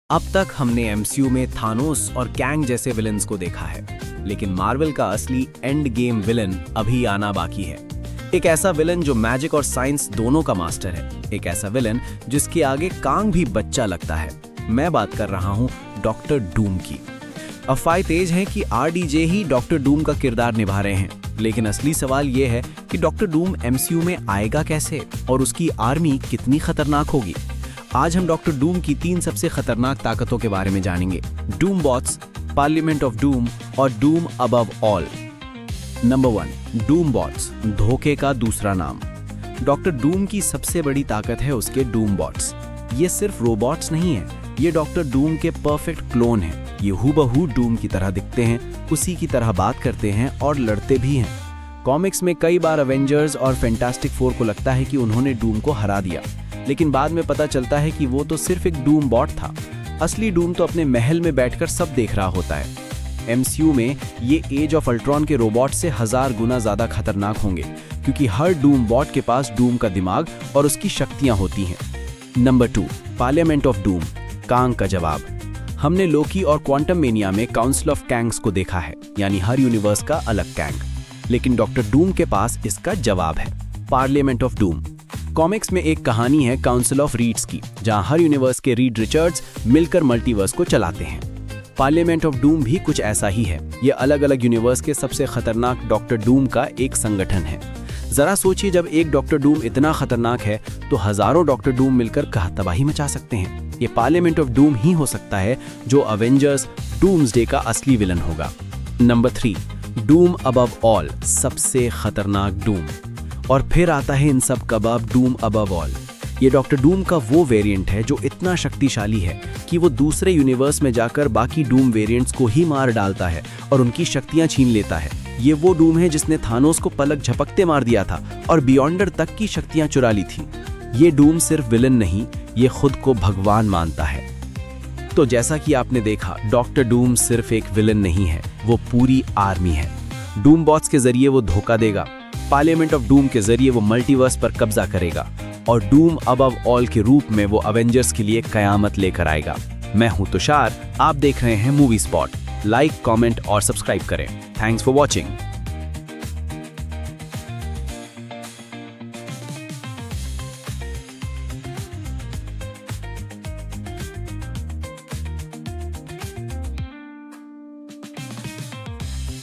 अब तक हमने एमसीयू में थानोस और कैंग जैसे विलन्स को देखा है, लेकिन मार्वल का असली एंड गेम विलन अभी आना बाकी है। एक ऐसा विलन जो मैजिक और साइंस दोनों का मास्टर है, एक ऐसा विलन जिसके आगे कांग भी बच्चा लगता है। मैं बात कर रहा हूँ डॉक्टर डूम की। अफवाहें तेज हैं कि आरडीजे ही डॉक्टर डूम का किरदार निभा रहे हैं, लेकिन असली सवाल ये है कि डॉक्टर डूम एमसीयू में आएगा कैसे और उसकी आर्मी कितनी खतरनाक होगी। आज हम डॉक्टर डूम की 3 सबसे खतरनाक ताकतों के बारे में जानेंगे: doom bots, parliament of doom और doom above all. Number 1, doom bots, धोखे का दूसरा नाम। डॉक्टर डूम की सबसे बड़ी ताकत है उसके डूम बॉट्स। ये सिर्फ रोबोट्स नहीं है, ये डॉक्टर डूम के परफेक्ट क्लोन हैं। ये हूबहू डूम की तरह दिखते हैं, उसी की तरह बात करते हैं और लड़ते भी हैं। कॉमिक्स में कई बार अवेंजर्स और फैंटास्टिक फोर को लगता है कि उन्होंने डूम को हरा दिया, लेकिन बाद में पता चलता है कि वो तो सिर्फ एक डूम बॉट था। असली डूम तो अपने महल में बैठकर सब देख रहा होता है। एमसीयू में ये एज ऑफ अल्ट्रॉन के रोबोट से 1000 गुना ज्यादा खतरनाक होंगे, क्योंकि हर डूम बॉट के पास डूम का दिमाग और उसकी शक्तियां होती हैं। नंबर 2, पार्लियामेंट ऑफ डूम, कांग का जवाब। हमने लोकी और क्वांटम मेनिया में काउंसिल ऑफ कैंग्स को देखा है, यानी हर यूनिवर्स का अलग कैंग, लेकिन डॉक्टर डूम के पास इसका जवाब है, पार्लियामेंट ऑफ डूम। कॉमिक्स में एक कहानी है काउंसिल ऑफ रीड्स की, जहां हर यूनिवर्स के रीड रिचर्ड्स मिलकर मल्टीवर्स को चलाते हैं। पार्लियामेंट ऑफ डूम भी कुछ ऐसा ही है। ये अलग अलग यूनिवर्स के सबसे खतरनाक डॉक्टर डूम का एक संगठन है। जरा सोचिए, जब एक डॉक्टर डूम इतना खतरनाक है तो हजारों डॉक्टर डूम मिलकर कहाँ तबाही मचा सकते हैं। ये पार्लियामेंट ऑफ डूम ही हो सकता है जो अवेंजर्स डूम्सडे का असली विलन होगा। नंबर 3, डूम अबव ऑल, सबसे खतरनाक डूम। और फिर आता है इन सब का बाप, डूम अबव ऑल। ये डॉक्टर डूम का वो वेरिएंट है जो इतना शक्तिशाली है कि वो दूसरे यूनिवर्स में जाकर बाकी डूम वेरिएंट्स को ही मार डालता है और उनकी शक्तियां छीन लेता है। ये वो डूम है जिसने थानोस को पलक झपकते मार दिया था और बियॉन्डर तक की शक्तियां चुरा ली थी। ये डूम सिर्फ विलन नहीं, ये खुद को भगवान मानता है। तो जैसा कि आपने देखा, डॉक्टर डूम सिर्फ एक विलन नहीं है, वो पूरी आर्मी है। डूम बॉट्स के जरिए वो धोखा देगा, पार्लियामेंट ऑफ डूम के जरिए वो मल्टीवर्स पर कब्जा करेगा और डूम अबव ऑल के रूप में वो अवेंजर्स के लिए कयामत लेकर आएगा। मैं हूं तुषार, आप देख रहे हैं मूवी स्पॉट। लाइक, कमेंट और सब्सक्राइब करें। Thanks for watching.